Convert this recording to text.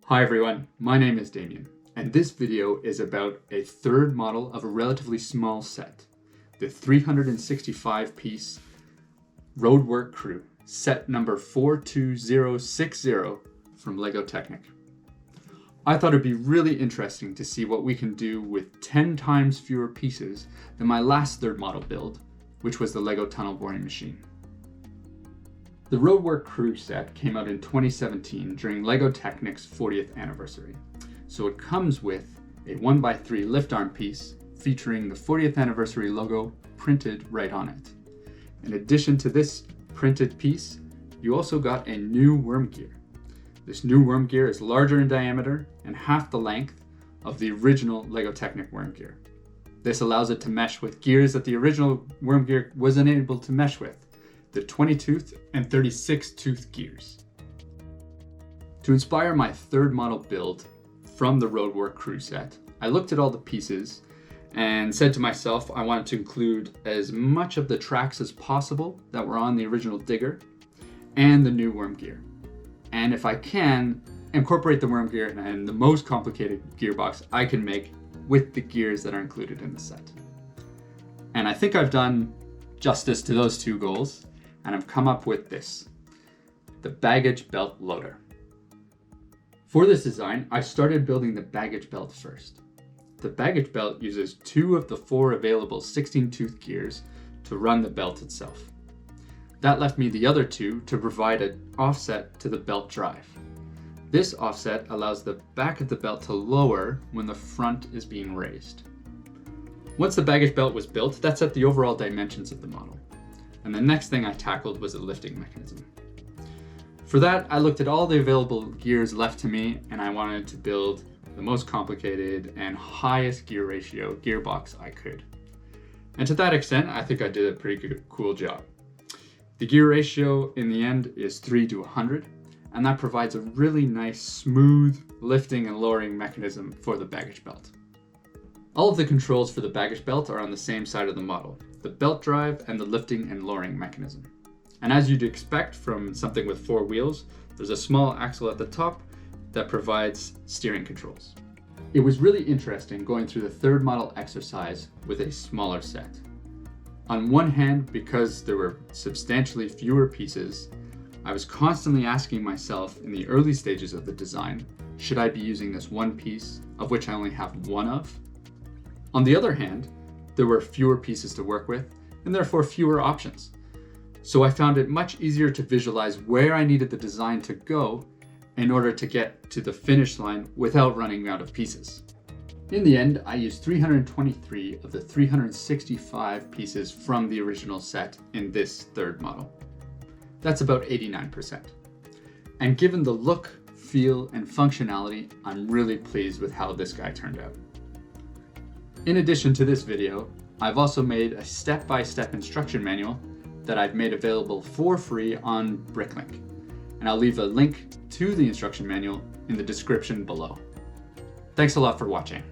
Hi everyone, my name is Damien, and this video is about a third model of a relatively small set, the 365-piece Roadwork Crew, set number 42060 from LEGO Technic. I thought it'd be really interesting to see what we can do with 10 times fewer pieces than my last third model build, which was the LEGO Tunnel Boring Machine. The Roadwork Crew set came out in 2017 during LEGO Technic's 40th anniversary. So it comes with a 1x3 lift arm piece featuring the 40th anniversary logo printed right on it. In addition to this printed piece, you also got a new worm gear. This new worm gear is larger in diameter and half the length of the original LEGO Technic worm gear. This allows it to mesh with gears that the original worm gear was unable to mesh with, the 20-tooth and 36-tooth gears. To inspire my third model build from the Roadwork Crew set, I looked at all the pieces and said to myself I wanted to include as much of the tracks as possible that were on the original digger and the new worm gear. And if I can, incorporate the worm gear and the most complicated gearbox I can make with the gears that are included in the set. And I think I've done justice to those two goals, and I've come up with this, the baggage belt loader. For this design, I started building the baggage belt first. The baggage belt uses 2 of the 4 available 16-tooth gears to run the belt itself. That left me the other 2 to provide an offset to the belt drive. This offset allows the back of the belt to lower when the front is being raised. Once the baggage belt was built, that set the overall dimensions of the model. And the next thing I tackled was a lifting mechanism. For that, I looked at all the available gears left to me, and I wanted to build the most complicated and highest gear ratio gearbox I could. And to that extent, I think I did a pretty cool job. The gear ratio in the end is 3:100, and that provides a really nice, smooth lifting and lowering mechanism for the baggage belt. All of the controls for the baggage belt are on the same side of the model, the belt drive and the lifting and lowering mechanism. And as you'd expect from something with 4 wheels, there's a small axle at the top that provides steering controls. It was really interesting going through the third model exercise with a smaller set. On one hand, because there were substantially fewer pieces, I was constantly asking myself in the early stages of the design, should I be using this one piece, of which I only have one of? On the other hand, there were fewer pieces to work with, and therefore fewer options. So I found it much easier to visualize where I needed the design to go in order to get to the finish line without running out of pieces. In the end, I used 323 of the 365 pieces from the original set in this third model. That's about 89%. And given the look, feel, and functionality, I'm really pleased with how this guy turned out. In addition to this video, I've also made a step-by-step instruction manual that I've made available for free on Bricklink, and I'll leave a link to the instruction manual in the description below. Thanks a lot for watching.